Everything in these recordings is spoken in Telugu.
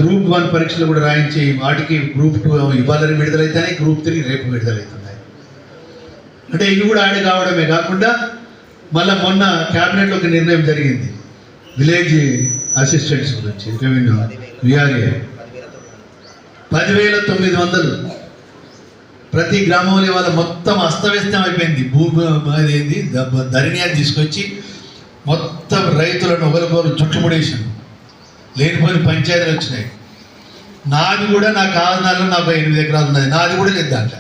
గ్రూప్ 1 పరీక్షలు కూడా రాయించి వాటికి గ్రూప్ 2 ఇవాళ విడుదలైతేనే గ్రూప్ 3 రేపు విడుదలవుతున్నాయి. అంటే ఇవి కూడా యాడ్ కావడమే కాకుండా మళ్ళీ మొన్న క్యాబినెట్లో ఒక నిర్ణయం జరిగింది విలేజ్ అసిస్టెంట్స్ గురించి, రెవెన్యూ విఆర్ఏ 10,900 ప్రతి గ్రామంలో వాళ్ళ మొత్తం అస్తవ్యస్తం అయిపోయింది. ఏంది ధరణియాన్ని తీసుకొచ్చి మొత్తం రైతులను ఒకరికొకరు చుట్టుముడేసాను. లేనిపోయిన పంచాయతీలు వచ్చినాయి. నాది కూడా నా కారణాలు నాకు 8 ఎకరాలు ఉన్నది, నాది కూడా లేదు దాంట్లో.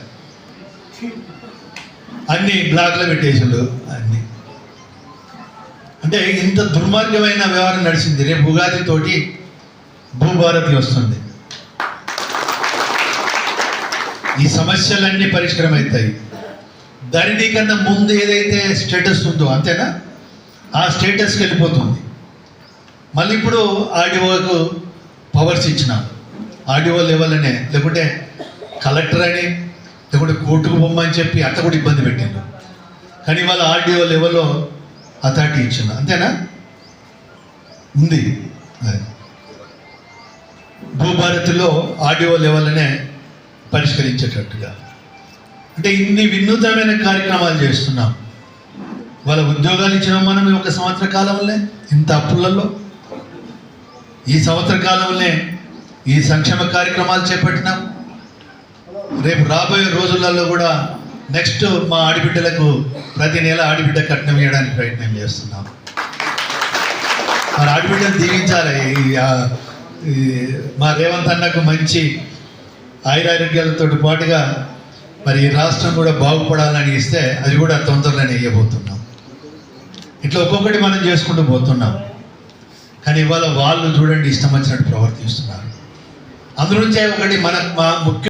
అన్ని బ్లాక్లో పెట్టేసాడు అన్ని. అంటే ఇంత దుర్మార్గమైన వ్యవహారం నడిచింది. రేపు ఉగాదితోటి భూభారతి వస్తుంది. ఈ సమస్యలన్నీ పరిష్కారం అవుతాయి. ధరణి కన్నా ముందు ఏదైతే స్టేటస్ ఉందో అంతేనా, ఆ స్టేటస్కి వెళ్ళిపోతుంది. మళ్ళీ ఇప్పుడు ఆర్డీఓకు పవర్స్ ఇచ్చినాం. ఆర్డీఓ లెవెల్ అనే, లేకుంటే కలెక్టర్ అని, లేకుంటే కోర్టుకు పొమ్మని చెప్పి అట్ట కూడా ఇబ్బంది పెట్టిండు. కానీ వాళ్ళ ఆర్డీఓ లెవెల్లో అథారిటీ ఇచ్చిన, అంతేనా ఉంది. భూభారతిలో ఆర్డీఓ లెవెల్నే పరిష్కరించేటట్టుగా. అంటే ఇన్ని వినూత్నమైన కార్యక్రమాలు చేస్తున్నాం. వాళ్ళ ఉద్యోగాలు ఇచ్చినాం మనం ఈ 1 సంవత్సర కాలంలో ఇంత అప్పులలో. ఈ సంవత్సర కాలంలో ఈ సంక్షేమ కార్యక్రమాలు చేపట్టినాం. రేపు రాబోయే రోజులలో కూడా నెక్స్ట్ మా ఆడబిడ్డలకు ప్రతి నెల ఆడబిడ్డ కట్నం ఇవ్వడానికి ప్రయత్నం చేస్తున్నాం. మరి ఆడబిడ్డను దీవించాలి. మా రేవంత్ అన్నకు మంచి ఆయురారోగ్యాలతో పాటుగా మరి ఈ రాష్ట్రం కూడా బాగుపడాలని ఇస్తే అది కూడా తొందరలోనే ఇవ్వబోతున్నాం. ఇట్లా ఒక్కొక్కటి మనం చేసుకుంటూ పోతున్నాం. కానీ ఇవాళ వాళ్ళు చూడండి ఇష్టం వచ్చినట్టు ప్రవర్తిస్తున్నారు. అందులోంచే ఒకటి మా ముఖ్య